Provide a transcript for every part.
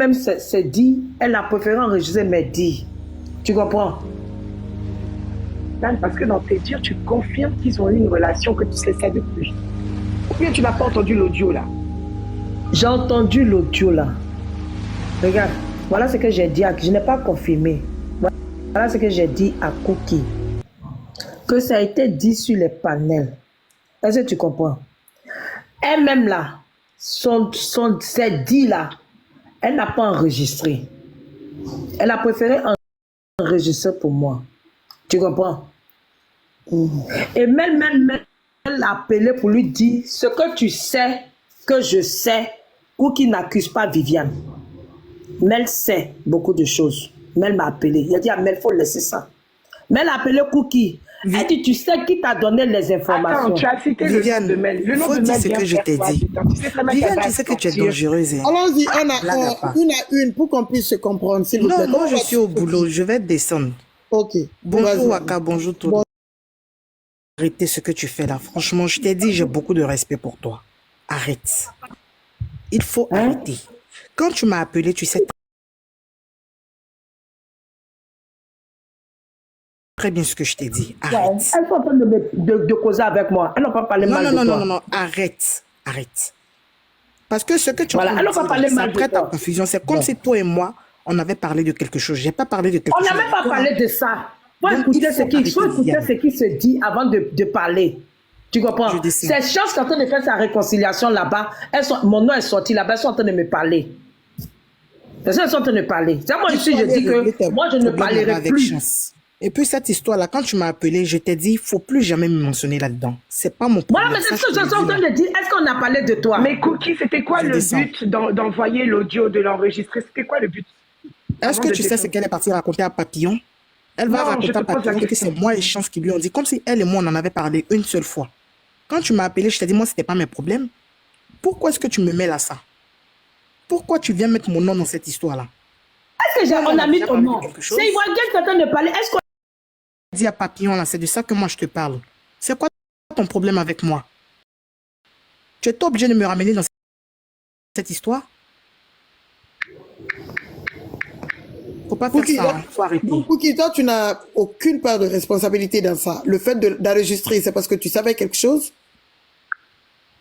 même c'est dit, elle a préféré enregistrer mes dits. Tu comprends? Parce que dans tes dires, tu confirmes qu'ils ont eu une relation, que tu sais ça depuis. Ou bien tu n'as pas entendu l'audio là? J'ai entendu l'audio là. Regarde, voilà ce que j'ai dit. Je n'ai pas confirmé. Voilà ce que j'ai dit à Cookie. Que ça a été dit sur les panels. Est-ce que tu comprends? Elle-même là, c'est dit là, elle n'a pas enregistré. Elle a préféré enregistrer pour moi. Tu comprends? Et même, elle l'a appelé pour lui dire ce que tu sais, que je sais, Cookie n'accuse pas Viviane. Mel sait beaucoup de choses. Mel m'a appelé. Il a dit à Mel, il faut laisser ça. Mel a appelé Cookie. Elle dit, tu sais qui t'a donné les informations. Attends, tu as cité Viviane, le nom de Mel. Le nom faut de dire Mel ce que je t'ai dit. Viviane, tu sais que tu es dangereuse. Hein. Allons-y, on a une à une pour qu'on puisse se comprendre, s'il vous plaît. Non, moi je suis au boulot, je vais descendre. Ok. Bonjour Waka, bonjour tout le monde. Arrêtez ce que tu fais là. Franchement, je t'ai dit, j'ai beaucoup de respect pour toi. Arrête. Il faut arrêter. Quand tu m'as appelé, tu sais très bien ce que je t'ai dit. Arrête. Elles sont en train de causer avec moi. Elles n'ont pas parlé mal de toi. Non, arrête. Arrête. Parce que ce que tu voilà, elles n'ont pas parlé mal de toi. Après ta confusion, c'est comme si toi et moi, on avait parlé de quelque chose. J'ai pas parlé de quelque chose. On n'a même pas parlé de ça. Faut écouter ce qui se dit avant de parler. Tu comprends? Ces choses qui sont en train de faire sa réconciliation là-bas, mon nom est sorti là-bas, elles sont en train de me parler. Elles sont en train de parler. C'est moi ici, je dis que moi, je ne parlerai plus. Et puis cette histoire-là, quand tu m'as appelé, je t'ai dit, il ne faut plus jamais me mentionner là-dedans. C'est pas mon problème. Voilà, mais c'est ce que je suis en train de dire. Est-ce qu'on a parlé de toi? Mais Cookie, c'était quoi le but d'envoyer l'audio, de l'enregistrer? C'était quoi le but? Est-ce que tu sais ce qu'elle est partie raconter à Papillon? Elle va raconter à Papillon que c'est moi et Chance qui lui ont dit, comme si elle et moi, on en avait parlé une seule fois. Quand tu m'as appelé, je t'ai dit, moi, c'était pas mes problèmes. Pourquoi est-ce que tu me mêles à ça? Pourquoi tu viens mettre mon nom dans cette histoire-là? Est-ce qu'on a mis ton nom? C'est Ivoirien qui est en train de parler. Est-ce qu'on dit à Papillon, là, c'est de ça que moi, je te parle. C'est quoi ton problème avec moi? Tu es obligé de me ramener dans cette histoire? Faut pas faire ça, hein. Faut arrêter. Donc, Cookie, toi, tu n'as aucune part de responsabilité dans ça. Le fait d'enregistrer, c'est parce que tu savais quelque chose?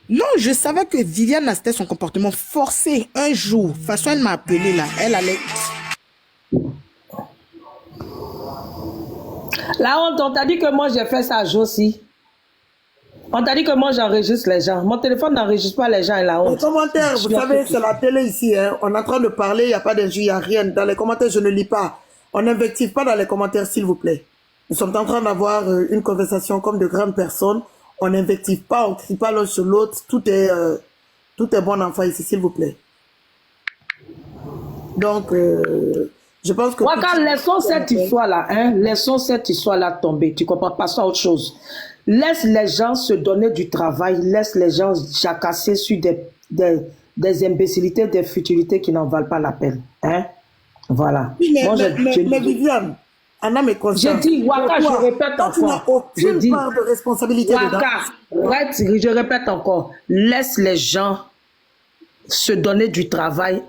Non, je savais que Viviane, c'était son comportement forcé un jour. De toute façon, elle m'a appelé là. Elle allait... La honte, on t'a dit que moi, j'ai fait ça aussi. On t'a dit que moi, j'enregistre les gens. Mon téléphone n'enregistre pas les gens et la honte. Les commentaires, vous savez, c'est la télé ici. Hein. On est en train de parler, il n'y a pas d'injure, il n'y a rien. Dans les commentaires, je ne lis pas. On n'invective pas dans les commentaires, s'il vous plaît. Nous sommes en train d'avoir une conversation comme de grandes personnes. On n'invective pas, on ne crie pas l'un sur l'autre. Tout est bon enfant ici, s'il vous plaît. Donc, je pense que... Waka, laissons cette histoire-là, hein. Laissons cette histoire-là tomber. Tu comprends? Passons à autre chose. Laisse les gens se donner du travail. Laisse les gens jacasser sur des imbécilités, des futilités qui n'en valent pas la peine. Hein? Voilà. Oui, mais Viviane, Anna me concerne. Je dis, Waka, je répète encore. Tu n'as aucune part de responsabilité dedans. Waka, je répète encore. Laisse les gens se donner du travail,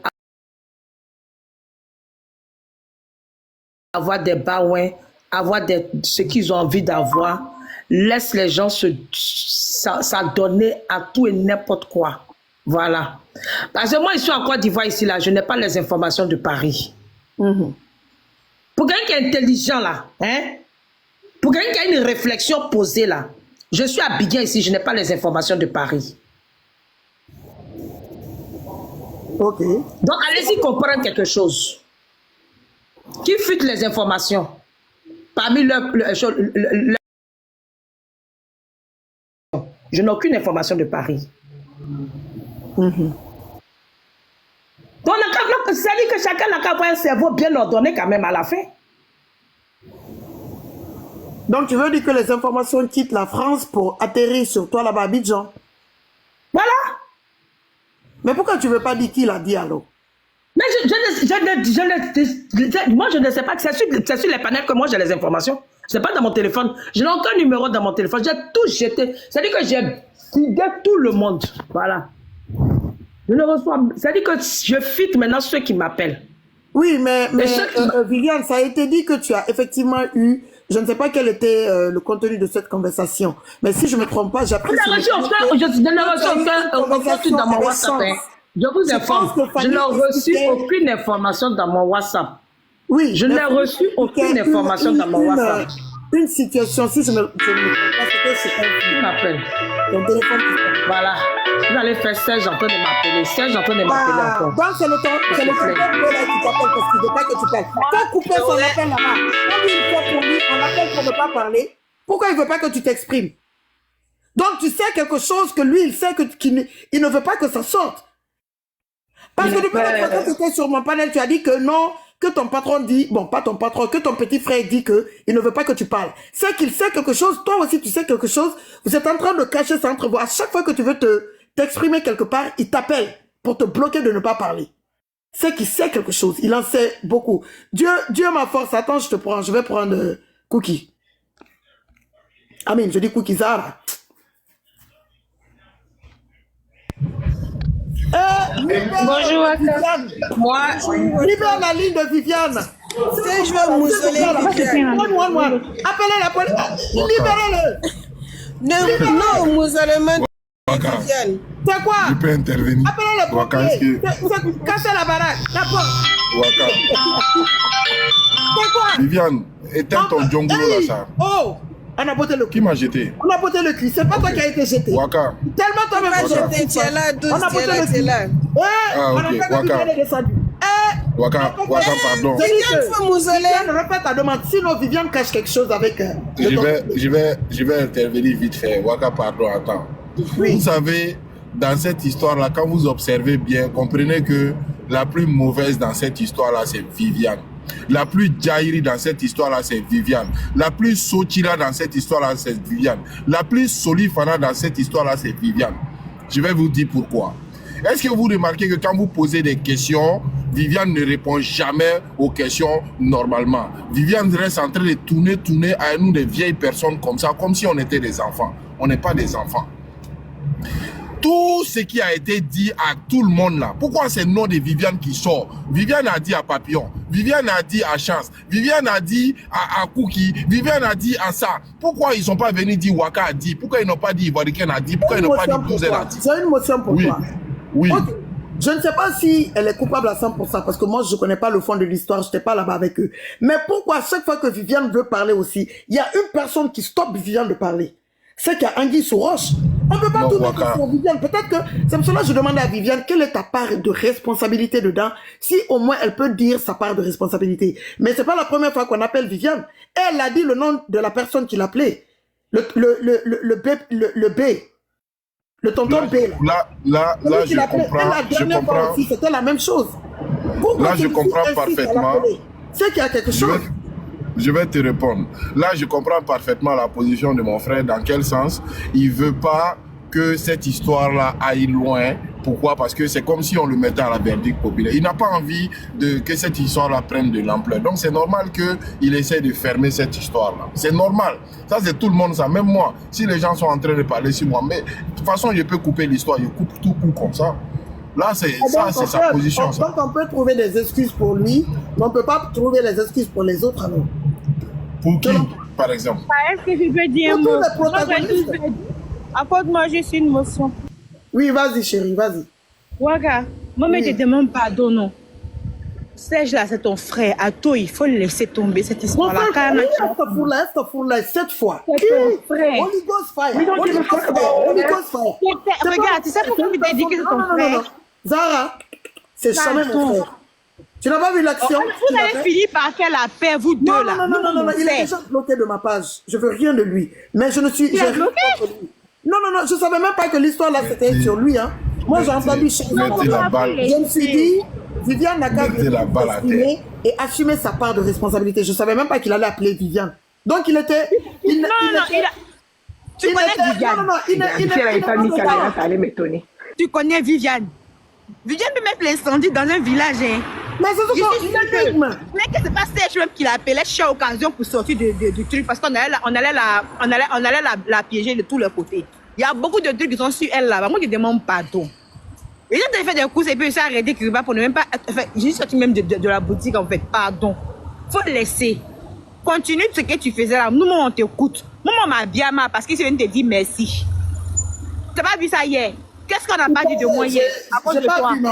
avoir des baouins, avoir ce qu'ils ont envie d'avoir. Laisse les gens s'adonner à tout et n'importe quoi. Voilà. Parce que moi, je suis en Côte d'Ivoire ici, là, je n'ai pas les informations de Paris. Pour quelqu'un qui est intelligent, là, hein, pour quelqu'un qui a une réflexion posée, là, je suis à Abidjan ici, je n'ai pas les informations de Paris. Ok. Donc, allez-y comprendre quelque chose. Qui fuite les informations? Parmi je n'ai aucune information de Paris. Donc, c'est-à-dire que chacun n'a qu'à avoir un cerveau bien ordonné quand même à la fin. Donc, tu veux dire que les informations quittent la France pour atterrir sur toi là-bas à Abidjan? Voilà. Mais pourquoi tu ne veux pas dire qui l'a dit alors? Mais moi, je ne sais pas que c'est sur les panels que moi j'ai les informations. Ce n'est pas dans mon téléphone. Je n'ai aucun numéro dans mon téléphone. J'ai tout jeté. C'est-à-dire que j'ai guidé tout le monde. Voilà. Je ne reçois... C'est-à-dire que je filtre maintenant ceux qui m'appellent. Oui, mais ceux qui Viviane, ça a été dit que tu as effectivement eu... Je ne sais pas quel était le contenu de cette conversation. Mais si je ne me trompe pas, j'apprécie... Je n'ai reçu aucun dans mon WhatsApp. Je vous informe. Je n'ai reçu aucune information dans mon WhatsApp. Oui. Je n'ai reçu aucune information dans mon WhatsApp. Une situation, si je ne me trompe pas, c'était sur un m'appelle. Ton téléphone qui sonne. Voilà. Vous allez faire Serge en train de m'appeler. Serge en train de m'appeler encore. Donc c'est le temps là qui t'appelle parce qu'il ne veut pas que tu parles. Faut couper son appel là-bas. Comme une fois pour lui, on appelle pour ne pas parler. Pourquoi il ne veut pas que tu t'exprimes? Donc tu sais quelque chose que lui, il sait qu'il ne veut pas que ça sorte. Parce que depuis la fois que tu étais sur mon panel, tu as dit que non, que ton patron dit, bon, pas ton patron, que ton petit frère dit que il ne veut pas que tu parles. C'est qu'il sait quelque chose, toi aussi tu sais quelque chose, vous êtes en train de cacher ça entre vous. À chaque fois que tu veux t'exprimer quelque part, il t'appelle pour te bloquer de ne pas parler. C'est qu'il sait quelque chose, il en sait beaucoup. Dieu ma force, attends, je vais prendre Cookie. Amen, je dis Cookie Zara. Bonjour, moi, libère la ligne de Viviane. C'est je vais mousoler Viviane. Appelez la police. Libérez-le. Non, mousolement Viviane. C'est quoi? Je peux intervenir. Appelez la police. Cassez la baraque. La porte. Waka. C'est quoi? Viviane, éteins ton jongolo là, ça. Oh! On a botté le cul. Qui m'a jeté? On a botté le cul. C'est pas toi qui as été jeté. Waka. Tellement toi-même. Tu es là, 12, tu es là. Ah, ok, Waka. Waka, pardon. Viviane, faut mousoler. Viviane, répète ta demande. Sinon, Viviane cache quelque chose avec... Je vais intervenir vite fait. Waka, pardon, attends. Oui. Vous savez, dans cette histoire-là, quand vous observez bien, comprenez que la plus mauvaise dans cette histoire-là, c'est Viviane. La plus jaïri dans cette histoire-là, c'est Viviane. La plus sotira dans cette histoire-là, c'est Viviane. La plus solifana dans cette histoire-là, c'est Viviane. Je vais vous dire pourquoi. Est-ce que vous remarquez que quand vous posez des questions, Viviane ne répond jamais aux questions normalement. Viviane reste en train de tourner à nous des vieilles personnes comme ça, comme si on était des enfants. On n'est pas des enfants. Tout ce qui a été dit à tout le monde là, pourquoi c'est le nom de Viviane qui sort? Viviane a dit à Papillon, Viviane a dit à Chance, Viviane a dit à Cookie, Viviane a dit à ça. Pourquoi ils ne sont pas venus dire Waka a dit? Pourquoi ils n'ont pas dit Ivoiricain a dit? Pourquoi ils n'ont pas dit Douzel a dit? J'ai une motion pour toi. Oui. Okay. Je ne sais pas si elle est coupable à 100% parce que moi je ne connais pas le fond de l'histoire, je n'étais pas là-bas avec eux. Mais pourquoi chaque fois que Viviane veut parler aussi, il y a une personne qui stoppe Viviane de parler? C'est qu'il y a Anguille sous roche. On ne peut pas tout mettre sur Viviane. Peut-être que c'est pour cela que je demandais à Viviane quelle est ta part de responsabilité dedans, si au moins elle peut dire sa part de responsabilité. Mais c'est pas la première fois qu'on appelle Viviane. Elle a dit le nom de la personne qui l'appelait. Le B. Le tonton B. Là, je comprends. La dernière fois aussi, c'était la même chose. Pourquoi là, je comprends parfaitement. C'est qu'il y a quelque chose. Je vais te répondre. Là, je comprends parfaitement la position de mon frère. Dans quel sens? Il ne veut pas que cette histoire-là aille loin. Pourquoi? Parce que c'est comme si on le mettait à la verdict populaire. Il n'a pas envie que cette histoire-là prenne de l'ampleur. Donc, c'est normal qu'il essaie de fermer cette histoire-là. C'est normal. Ça, c'est tout le monde, ça. Même moi, si les gens sont en train de parler sur moi, mais de toute façon, je peux couper l'histoire. Je coupe tout coup comme ça. Là, c'est sa position. Donc, on peut trouver des excuses pour lui, mais on ne peut pas trouver les excuses pour les autres, alors. Pour qui, par exemple? Est-ce que je peux dire un mot? Apporte-moi juste une motion. Oui, vas-y, chérie, vas-y. Waka, moi, je te demande pardon, non. Serge, là, c'est ton frère. À toi, il faut le laisser tomber cette histoire-là. Cette fois. C'est ton frère. Holy Ghost fire. Holy Ghost fire. Regarde, tu sais pourquoi tu t'es dit que c'est ton frère? Zara, c'est jamais mon frère. Tu n'as pas vu l'action? Vous avez fini par faire la paix, vous deux, là. Non, il est déjà bloqué de ma page. Je veux rien de lui. Mais je ne suis... Tu l'as bloqué? Non, je ne savais même pas que l'histoire là, c'était sur lui. Hein. Moi, j'ai entendu changer. Je me suis dit, Viviane n'a qu'à assumer et assumer sa part de responsabilité. Je ne savais même pas qu'il allait appeler Viviane. Donc, il était... Tu connais Viviane? Tu connais Viviane? Viviane peut mettre l'incendie dans un village. Hein. Mais c'est ça, mais que c'est pas Serge même qui l'appelait chaque occasion pour sortir du truc parce qu'on allait la piéger de tous les côtés. Il y a beaucoup de trucs qui sont sur elle là. Moi, je demande pardon. Et quand tu fait des courses et puis ça a arrêté quelque part pour ne même pas... Enfin, j'ai sorti même de la boutique en fait. Pardon. Faut laisser. Continue ce que tu faisais là. Nous, on t'écoute. Moi, on m'a bien mal parce qu'il vient de te dire merci. Tu n'as pas vu ça hier? Qu'est-ce qu'on n'a pas dit de moi hier à cause de toi? Vu, mais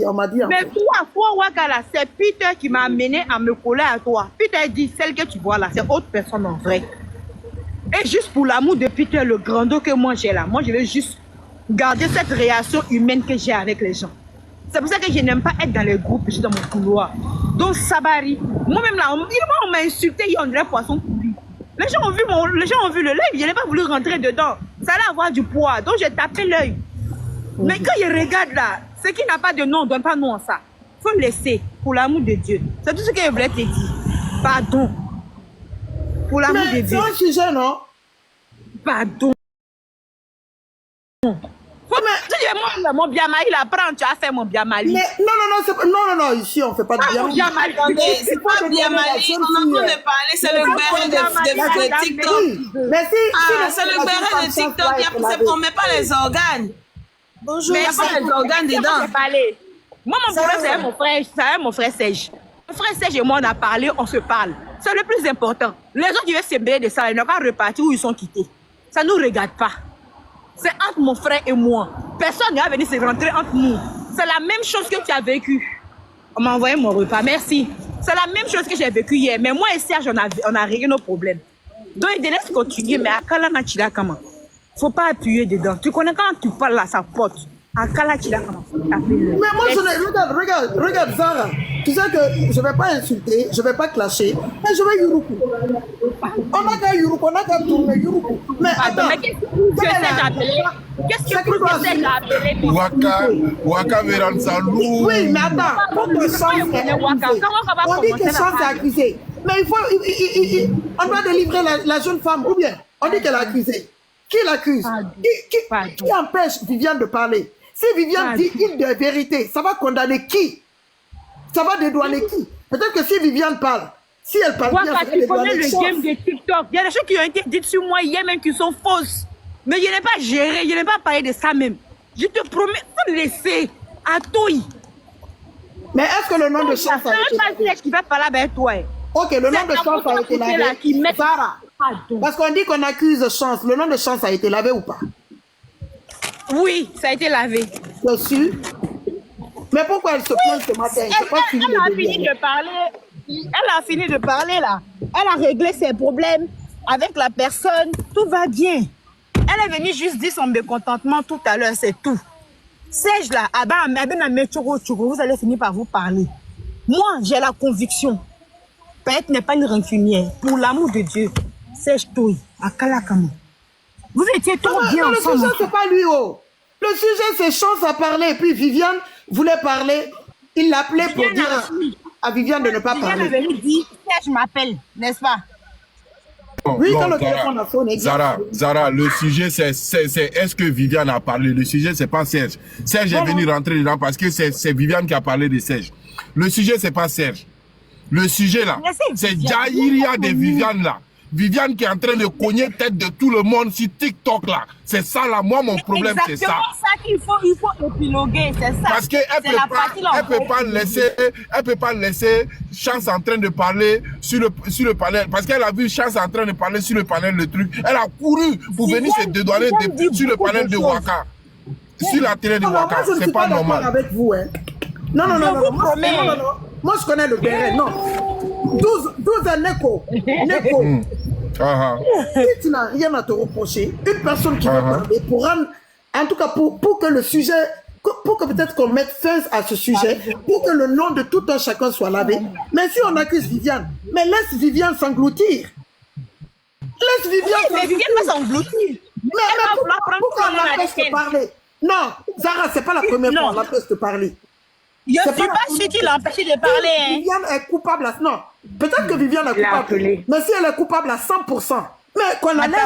on m'a dit. Mais toi, Wakala, c'est Peter qui m'a amené à me coller à toi. Peter dit, celle que tu vois là, c'est autre personne en vrai. Et juste pour l'amour de Peter, le grandeur que moi j'ai là, moi je veux juste garder cette réaction humaine que j'ai avec les gens. C'est pour ça que je n'aime pas être dans les groupes, je suis dans mon couloir. Donc Sabari, moi-même là, on m'a insulté, il y a un poisson pourri. Les gens ont vu le live, je n'ai pas voulu rentrer dedans. Ça allait avoir du poids, donc j'ai tapé l'œil. Mais quand je regarde là, ce qui n'a pas de nom, on ne donne pas nom à ça. Il faut laisser, pour l'amour de Dieu. C'est tout ce que je voulais te dire. Pardon. Pour l'amour de Dieu. C'est un sujet, non? Pardon. Moi, mon biamali, il apprend, tu as fait mon biamali. Mais non, ici on ne fait pas de biamali. C'est pas biamali, on est en train de parler, c'est le béret de TikTok. Mais si, c'est le béret de TikTok, on ne met pas les organes. Bonjour, il n'y a pas les organes dedans. Moi, mon problème, c'est mon frère Serge. Mon frère Serge et moi, on a parlé, on se parle. C'est le plus important. Les gens qui veulent se mêler de ça, ils n'ont pas reparti où ils sont quittés. Ça ne nous regarde pas. C'est entre mon frère et moi. Personne n'est venu se rentrer entre nous. C'est la même chose que tu as vécu. On m'a envoyé mon repas, merci. C'est la même chose que j'ai vécu hier. Mais moi et Serge, on a réglé nos problèmes. Donc, il laisse continuer, mais à Kalana Chila Kama. Faut pas appuyer dedans. Tu connais quand tu parles là, ça porte. À Kalana Chila Kama. Mais moi, regarde, Zara. Tu sais que je ne vais pas insulter, je ne vais pas clasher, mais je vais Yuruku. On a qu'à Yuruku, on a qu'à tourner Yuruku. Mais attends, qu'est-ce que Serge a appelé? Waka veut rendre ça lourd. Oui, mais attends, pour que Chance est accusé, on dit que Chance est accusé. Mais il faut, on doit délivrer la jeune femme, ou bien on dit qu'elle est accusée. Qui l'accuse? Qui empêche Viviane de parler? Si Viviane dit une de vérité, ça va condamner qui? Ça va dédouaner qui? Peut-être que si Viviane parle, si elle parle bien, ça va dédouaner le game de TikTok. Il y a des choses qui ont été dites sur moi hier même qui sont fausses. Mais je n'ai pas géré, je n'ai pas parlé de ça même. Je te promets, faut laisser à toi. Mais est-ce que le nom de Chance a été lavé? Qui va parler avec toi. Ok, le nom de Chance a été lavé. Sarah, parce qu'on dit qu'on accuse Chance. Le nom de Chance a été lavé ou pas? Oui, ça a été lavé. C'est sûr. Mais pourquoi elle se plaint ce matin? Elle a fini de parler. Elle a fini de parler là. Elle a réglé ses problèmes avec la personne. Tout va bien. Elle est venue juste dire son mécontentement tout à l'heure, c'est tout. Serge là, vous allez finir par vous parler. Moi, j'ai la conviction. Peut-être n'est pas une rancunière. Pour l'amour de Dieu, Serge Toy, à Kalakama. Vous étiez trop bien ensemble. Le sujet, c'est pas lui, oh. Le sujet, c'est Chance à parler. Et puis Viviane voulait parler. Il l'appelait pour dire à Viviane de ne pas parler. Viviane avait dit, Serge m'appelle, n'est-ce pas? Oui, quand le téléphone a sonné. Zara, le sujet, c'est est-ce que Viviane a parlé? Le sujet, c'est pas Serge. Serge est venu rentrer dedans parce que c'est Viviane qui a parlé de Serge. Le sujet, c'est pas Serge. Le sujet là, c'est Jaïria de Viviane là. Viviane qui est en train de cogner tête de tout le monde sur TikTok là. C'est ça là, moi mon problème c'est ça. C'est ça qu'il faut épiloguer, c'est ça. Parce qu'elle peut pas laisser Chance en train de parler sur le panel. Parce qu'elle a vu Chance en train de parler sur le panel le truc. Elle a couru pour venir se dédouaner sur le panel de Waka. Sur la télé de Waka, c'est pas normal. Avec vous, hein. Non. Moi, je connais le béret, non. 12 ans, Neko. Si tu n'as rien à te reprocher, une personne qui va parler pour rendre, en tout cas pour que le sujet, pour que peut-être qu'on mette fin à ce sujet, pour que le nom de tout un chacun soit lavé. Mais si on accuse Viviane, mais laisse Viviane s'engloutir. Laisse Viviane s'engloutir. Mais Viviane va s'engloutir. Mais pourquoi on l'empêche de parler? Non, Zara, c'est pas la première fois qu'on l'empêche de parler. Je ne suis pas sûre qu'il l'a empêché de parler. Hein. Viviane est coupable à... Non, peut-être que Viviane est coupable. Mais si elle est coupable à 100%, mais qu'on la laisse...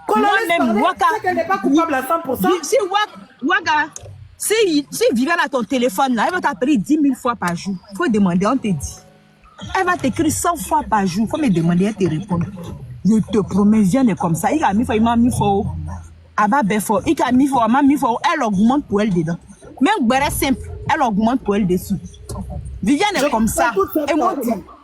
Qu'on la laisse parler, c'est qu'elle n'est pas coupable à 100%. Si Viviane a ton téléphone, là, elle va t'appeler 10 000 fois par jour. Il faut demander, on te dit. Elle va t'écrire 100 fois par jour. Il faut me demander, elle te répond. Je te promets, Viviane est comme ça. Il m'a mis faux. Aba Befort, il a mis for, elle augmente pour elle dedans. Même Béré simple, elle augmente pour elle dessus. Viviane est comme ça. Et moi,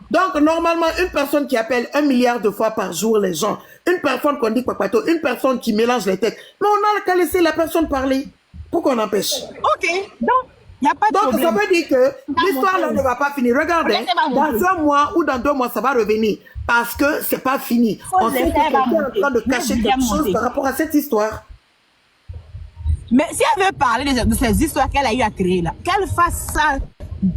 donc, normalement, une personne qui appelle 1 milliard de fois par jour les gens, une personne qu'on dit papato, une personne qui mélange les textes, mais on n'a qu'à laisser la personne parler. Pourquoi on empêche? ok, donc, il n'y a pas de problème. Donc, ça veut dire que l'histoire là ne va pas finir. Regardez, dans 1 mois ou dans 2 mois, ça va revenir. Parce que c'est pas fini. On sait que quelqu'un est en train de cacher quelque chose par rapport à cette histoire. Mais si elle veut parler de ces histoires qu'elle a eu à créer là, qu'elle fasse ça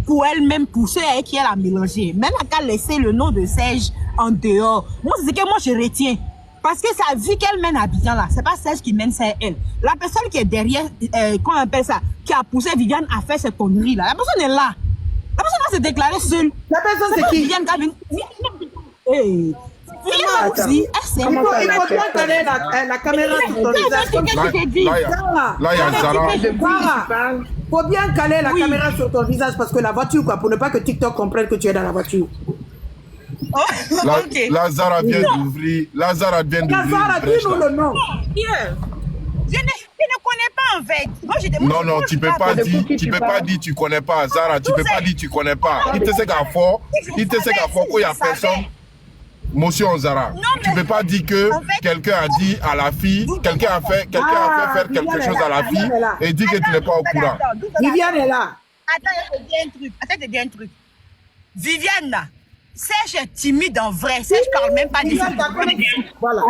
pour elle-même, pour ceux avec qui elle a mélangé. Même qu'à laisser le nom de Serge en dehors. Moi, c'est ce que moi je retiens. Parce que sa vie qu'elle mène à Viviane là, c'est pas Serge qui mène, c'est elle. La personne qui est derrière, comment on appelle ça, qui a poussé Viviane à faire cette connerie là, la personne est là. La personne va se déclarer seule. La personne c'est qui? Viviane qui a venu. Il faut bien caler la caméra sur ton visage. Là, il y a Zara. Il faut bien caler la caméra sur ton visage parce que la voiture, quoi, pour ne pas que TikTok comprenne que tu es dans la voiture. Là, Zara vient d'ouvrir. Là, Zara vient d'ouvrir. Zara, dis-nous le nom. Je ne connais pas en fait. Moi, non, tu peux pas dire tu connais pas. Zara, tu peux pas dire tu connais pas. Il te sait qu'à fort, qu'il y a personne. Motion Zara, tu peux pas dire que quelqu'un a dit à la fille, quelqu'un a fait faire quelque chose à la fille et dit que tu n'es pas au courant. Viviane est là. Attends, je te dis un truc. Viviane là, Serge est timide en vrai. Serge parle même pas des Voilà.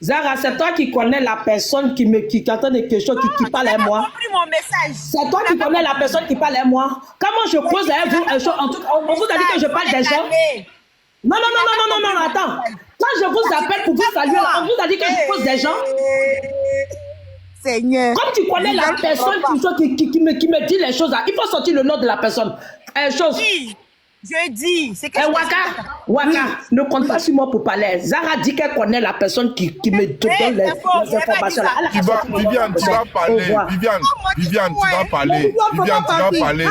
Zara, c'est toi qui connais la personne qui attend des questions, qui parle à moi. Compris mon message. C'est toi qui connais la personne qui parle à moi. Comment je pose à vous un chose, on vous a dit que je parle des gens. Non, attends. Quand je vous appelle pour vous saluer, on vous a dit que je pose des gens. Seigneur. Comme tu connais la personne qui me dit les choses, il faut sortir le nom de la personne. Je dis, c'est que Waka, ne compte pas sur moi pour parler. Zara dit qu'elle connaît la personne qui me donne les informations. Viviane, tu vas parler. Viviane, tu vas parler.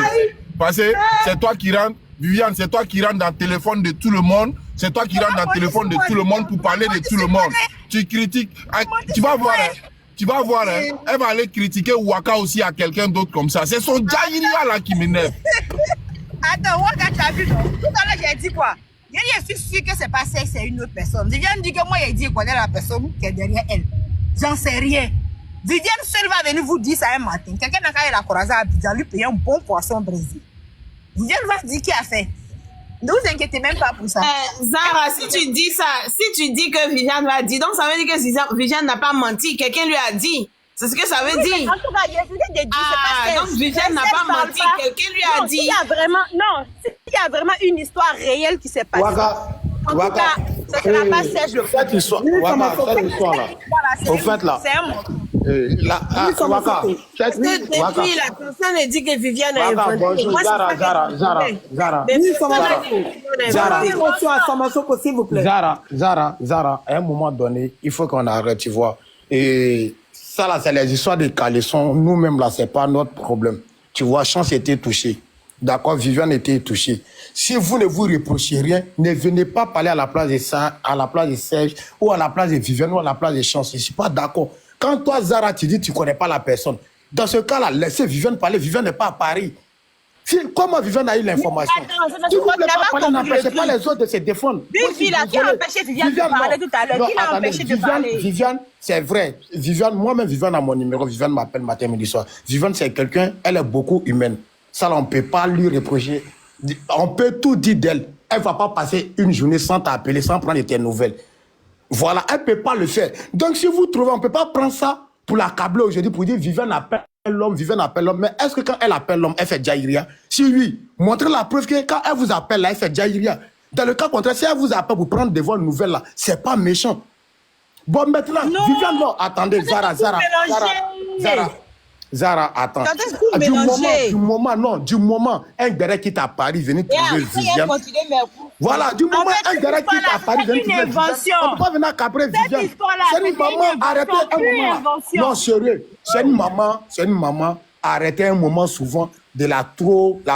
Parce que c'est toi qui rentres. Viviane, c'est toi qui rentres dans le téléphone de tout le monde. C'est toi qui rentres dans le téléphone de tout le monde pour parler de tout le monde. Tu critiques. Tu vas voir, elle va aller critiquer Waka aussi à quelqu'un d'autre comme ça. C'est son Jaïria là qui m'énerve. Attends, Waka, tu as vu, non? Tout à l'heure, j'ai dit quoi? Je suis sûr que c'est pas ça, c'est une autre personne. Viviane dit que moi, il dit qu'on est la personne qui est derrière elle. J'en sais rien. Viviane seule va venir vous dire ça un matin. Quelqu'un n'a qu'à la croiser à Abidjan, lui payer un bon poisson brésil. Viviane va dire qui a fait. Ne vous inquiétez même pas pour ça. Zara, si tu dis ça, si tu dis que Viviane va dire, donc ça veut dire que Viviane n'a pas menti, quelqu'un lui a dit. C'est ce que ça veut dire. En tout cas, il y a dit, c'est pas donc Viviane n'a pas menti, quelqu'un lui a dit. Il y a vraiment une histoire réelle qui s'est passée. En tout cas, ce n'est pas Serge le cette histoire là. Au fait là. C'est un mot. Waka. Depuis la personne dit que Viviane a inventé. Bonjour, Zara, à un moment donné, il faut qu'on arrête, tu vois. Et ça là, c'est les histoires de caleçons. Nous-mêmes là, c'est pas notre problème. Tu vois, Chance était touchée. D'accord, Viviane était touchée. Si vous ne vous reprochez rien, ne venez pas parler à la place de ça, à la place de Serge, ou à la place de Viviane, ou à la place de Chance. Je suis pas d'accord. Quand toi, Zara, tu dis que tu ne connais pas la personne, dans ce cas-là, laissez Viviane parler. Viviane n'est pas à Paris. Comment Viviane a eu l'information? Si vous ne voulez pas parler, n'empêchez pas les autres de se défendre. Qui a empêché Viviane de parler tout à l'heure? Qui l'a empêché de parler? Viviane, c'est vrai. Moi-même, Viviane a mon numéro. Viviane m'appelle matin, midi, soir. Viviane, c'est quelqu'un, elle est beaucoup humaine. Ça, on ne peut pas lui reprocher. On peut tout dire d'elle. Elle ne va pas passer une journée sans t'appeler, sans prendre tes nouvelles. Voilà, elle ne peut pas le faire. Donc, si vous trouvez, on ne peut pas prendre ça pour l'accabler aujourd'hui, pour dire Viviane appelle l'homme, Viviane appelle l'homme. Mais est-ce que quand elle appelle l'homme, elle fait Jaïria? Si oui, montrez la preuve que quand elle vous appelle là, elle fait Jaïria. Dans le cas contraire, si elle vous appelle pour prendre de vos nouvelles là, c'est pas méchant. Bon, maintenant, Viviane, non, attendez, Zara, attends. Du moment, un gars qui est à Paris, venez trouver Viviane. Voilà, du moment, un gars qui est à Paris, venez trouver Viviane. On ne peut pas venir caprer Viviane. C'est une maman, arrêtez un moment. Non, sérieux, c'est une maman, arrêtez un moment souvent de la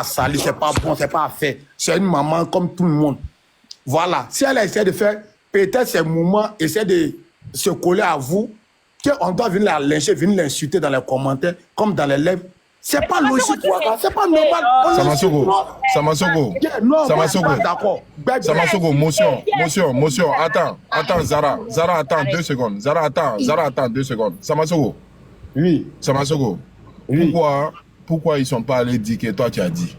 salir, c'est pas bon, c'est pas fait. C'est une maman comme tout le monde. Voilà, si elle essaie de faire, peut-être ces moments, essaie de se coller à vous, qu'on doit venir la lyncher, venir l'insulter dans les commentaires, comme dans les lèvres. C'est pas logique, c'est pas normal. Samasogo, d'accord. Samasogo, motion. Attends, Zara, attends 2 secondes. Zara, attends 2 secondes. Samasogo. Oui. Samasogo. Oui. Pourquoi ils sont pas allés dire que toi tu as dit?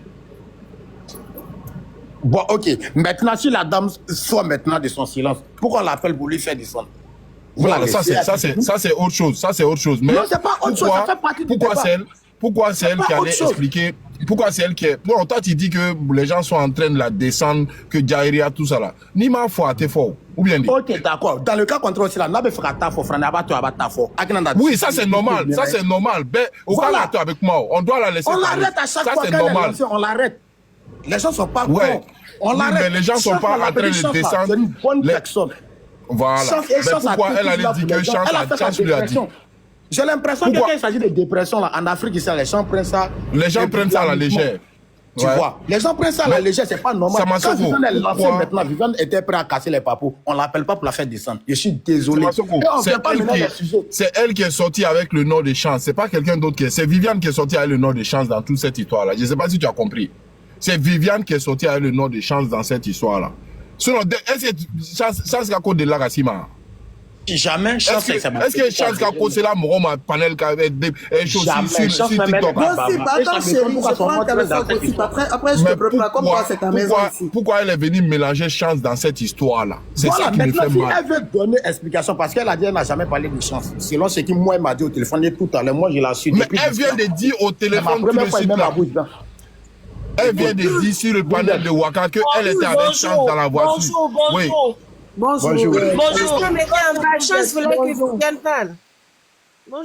Bon, ok. Maintenant, si la dame sort maintenant de son silence, pourquoi on l'appelle pour lui faire descendre? Voilà, ça c'est autre chose. Ça c'est autre chose. Mais non, c'est pas autre chose. Ça fait partie du débat. Pourquoi c'est elle qui allait expliquer? Pourquoi c'est elle qui est... Bon, toi, tu dis que les gens sont en train de la descendre, que Jairi a tout ça là. Ni ma foi, t'es fort. Ou bien dit? Ok, d'accord. Dans le cas contraire aussi, là, n'a pas fait ta fort, oui, ça c'est normal. Ça c'est normal. Ben, au cas là, avec moi, on doit la laisser. On l'arrête à chaque fois. C'est normal. On l'arrête. Les gens sont pas cons. On l'arrête. Mais les gens sont pas en train de descendre. C'est une bonne personne. Voilà. Mais pourquoi elle allait dire que Chance lui a dit? J'ai l'impression que quand il s'agit de dépression, là, en Afrique, ici, les gens prennent ça. Les gens prennent ça à la légère. Tu vois, les gens prennent ça à la légère, c'est pas normal. Quand Viviane est lancée maintenant, Viviane était prêt à casser les papous. On l'appelle pas pour la faire descendre. Je suis désolé. C'est elle qui est sortie avec le nom de Chance. C'est pas quelqu'un d'autre qui est. C'est Viviane qui est sortie avec le nom de Chance dans toute cette histoire-là. Je sais pas si tu as compris. C'est Viviane qui est sortie avec le nom de Chance dans cette histoire-là. Sinon, est-ce que Chance qu'a cause de la Gassima? Jamais. Est-ce que Chance qu'a cause là, mon panel qui avait des choses sur TikTok? Attends, chérie, je prends ta leçon aussi. Après, je te prépare comme quoi c'est ta maison ici. Pourquoi elle est venue mélanger Chance dans cette histoire-là? C'est ça qui me fait mal. Elle veut donner explication parce qu'elle a dit qu'elle n'a jamais parlé de Chance. Selon ce que moi, elle m'a dit au téléphone tout à l'heure, moi, je l'ai su. Mais elle vient de dire au téléphone tout le site là. Elle vient de dire sur le panel de Waka qu'elle était avec Chance dans la voiture. Bonjour. Bonjour.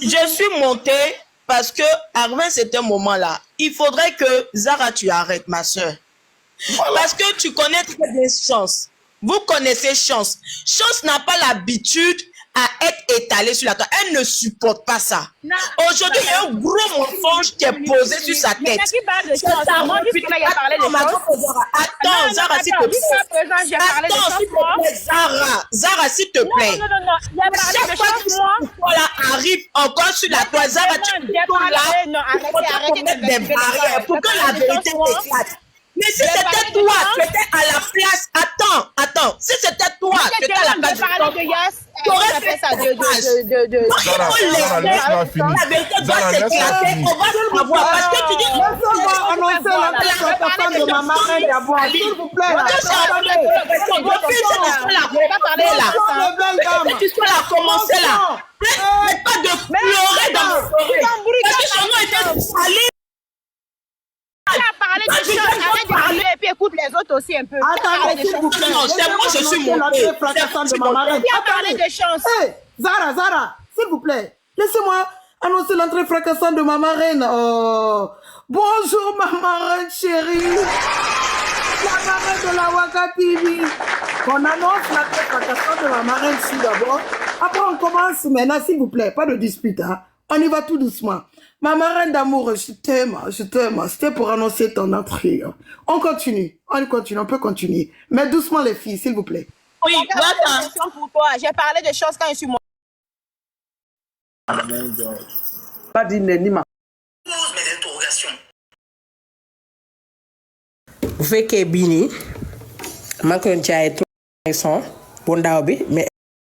Je suis montée parce que arrivé cet moment-là, il faudrait que Zara, tu arrêtes, ma soeur. Parce que tu connais très bien Chance. Vous connaissez Chance. Chance n'a pas l'habitude à être étalée sur la toile. Elle ne supporte pas ça. Aujourd'hui, il y a un gros mensonge qui est posé sur sa tête. Attends, Zara, s'il te plaît. Attends, s'il te plaît, Zara, s'il te plaît. Chaque fois que ce arrive encore sur la toile, Zara, tu es là pour mettre des barrières, pour que la vérité éclate. Mais si c'était toi, tu étais à la place. Attends. Si c'était toi, tu étais à la place. Tu aurais fait ça de. Zara, laisse-la finir. Zara, laisse-la finir. On va savoir. Parce que tu dis. Laisse-moi annoncer l'entrée de ma marraine d'abord. S'il vous plaît. Tu sois là, commencer là. Mais pas de pleurer dans mon oreille. Parce que son nom était salé. Tu as parlé de choses, arrête de parler et puis écoute les autres aussi un peu. Attendez, s'il vous plaît. Non, c'est moi, je suis montée. De ma marraine. Tu as parlé de chance. Hey, Zara, s'il vous plaît. Laissez-moi annoncer l'entrée fracassante de ma marraine. Oh. Bonjour, ma marraine chérie. La marraine de la Waka TV. On annonce l'entrée fracassante de ma marraine ici d'abord. Après, on commence maintenant, s'il vous plaît. Pas de dispute, hein. On y va tout doucement. Ma marraine d'amour, je t'aime. C'était pour annoncer ton entrée. On continue, on peut continuer. Mais doucement les filles, s'il vous plaît. Oui, attends. Pour toi, j'ai parlé de choses quand je suis montée. Pas dit Nenima. Vous faites que Bini, je suis trop bon, mais